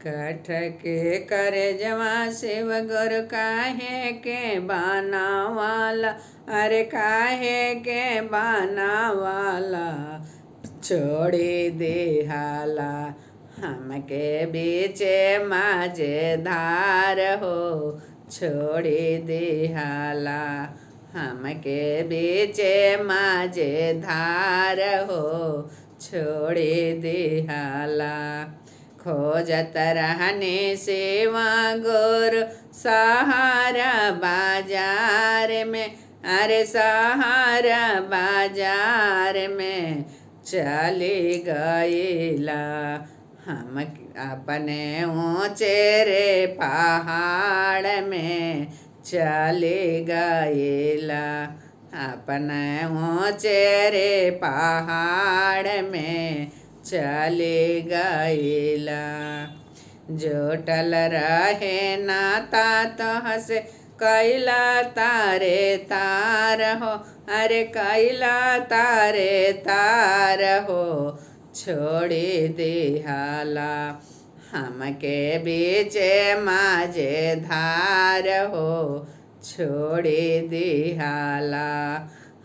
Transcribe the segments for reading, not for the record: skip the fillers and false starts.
कठ के करे जवा शिव गुरु काहे के बनावाला, अरे काहे के बनावाला छोड़ी दिहाला। हमके बीचे माझे धार हो छोड़ी दिहाला, हमके बीचे माझे धार हो छोड़ी दिहाला। खोजत रहने सेवा गुरु सहारा बाजार में, अरे सहारा बाजार में चली गईला। हम अपने ऊंचे रे पहाड़ में चली गईला, अपने ऊंचे रे पहाड़ में चली गईला। जोटल रहे नाता तह से कैला तारे तार हो, अरे कैला तारे तार हो छोड़ी दिहाला। हमके बीचे माझे धार हो छोड़ी दिहाला,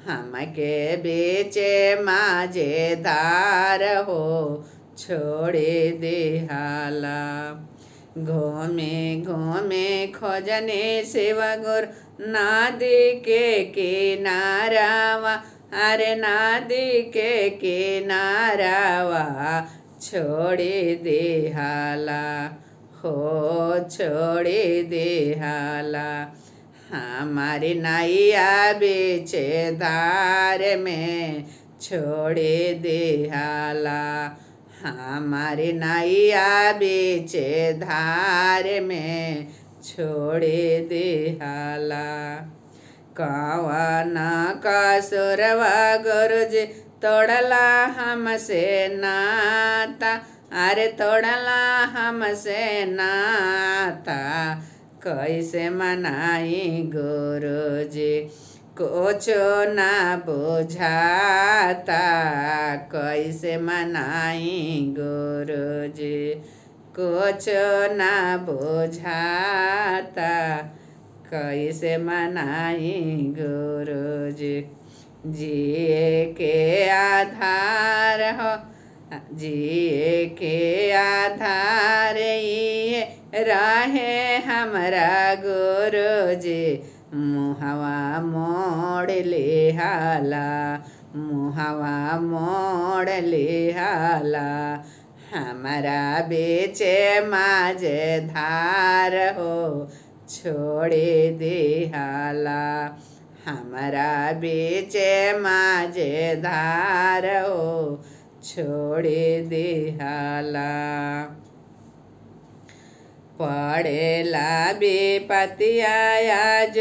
हमके बीचे माझे धार हो छोड़ी दिहाला। घूमे घूमे खोजने शिव गुरु नदी के किनारावा, अरे नदी के किनारावा छोड़ी दिहाला हो छोड़ी दिहाला। हमारी नैया बीचे धार में छोड़ी दिहाला, हमारी नैया बीचे धार में छोड़ी दिहाला। कवन कसुरवा गुरुजी तोड़ला हमसे नाता, अरे तोड़ला हमसे नाता कैसे मनाई गुरुजी कुछो ना बुझाता, कैसे मनाई गुरुजी कुछो ना बुझाता, कैसे मनाई गुरुजी। जिए के आधार हो, जिए के आधार ये रहे हमरा गुरुजी, मुहवा मोड़ लिहाला, मुहवा मोड़ लिहाला। हमारा बीचे माझे धार हो छोड़ी दिहाला, हमारा बीचे माझे धार हो छोड़ी दिहाला। पड़ेला विपतिया आज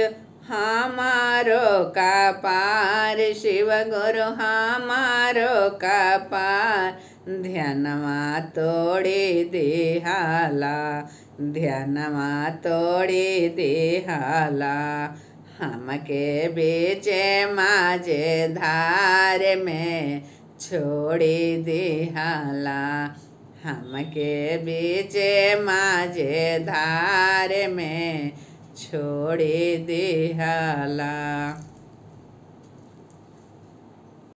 हमारो का पार, शिव गुरु हमारो का पार ध्यानवा तोड़ी दिहाला, ध्यानवा तोड़ी दिहाला। हमके बीचे माझे धार में छोड़ी दिहाला, हमके बीचे माझे धार में छोड़ी दिहाला।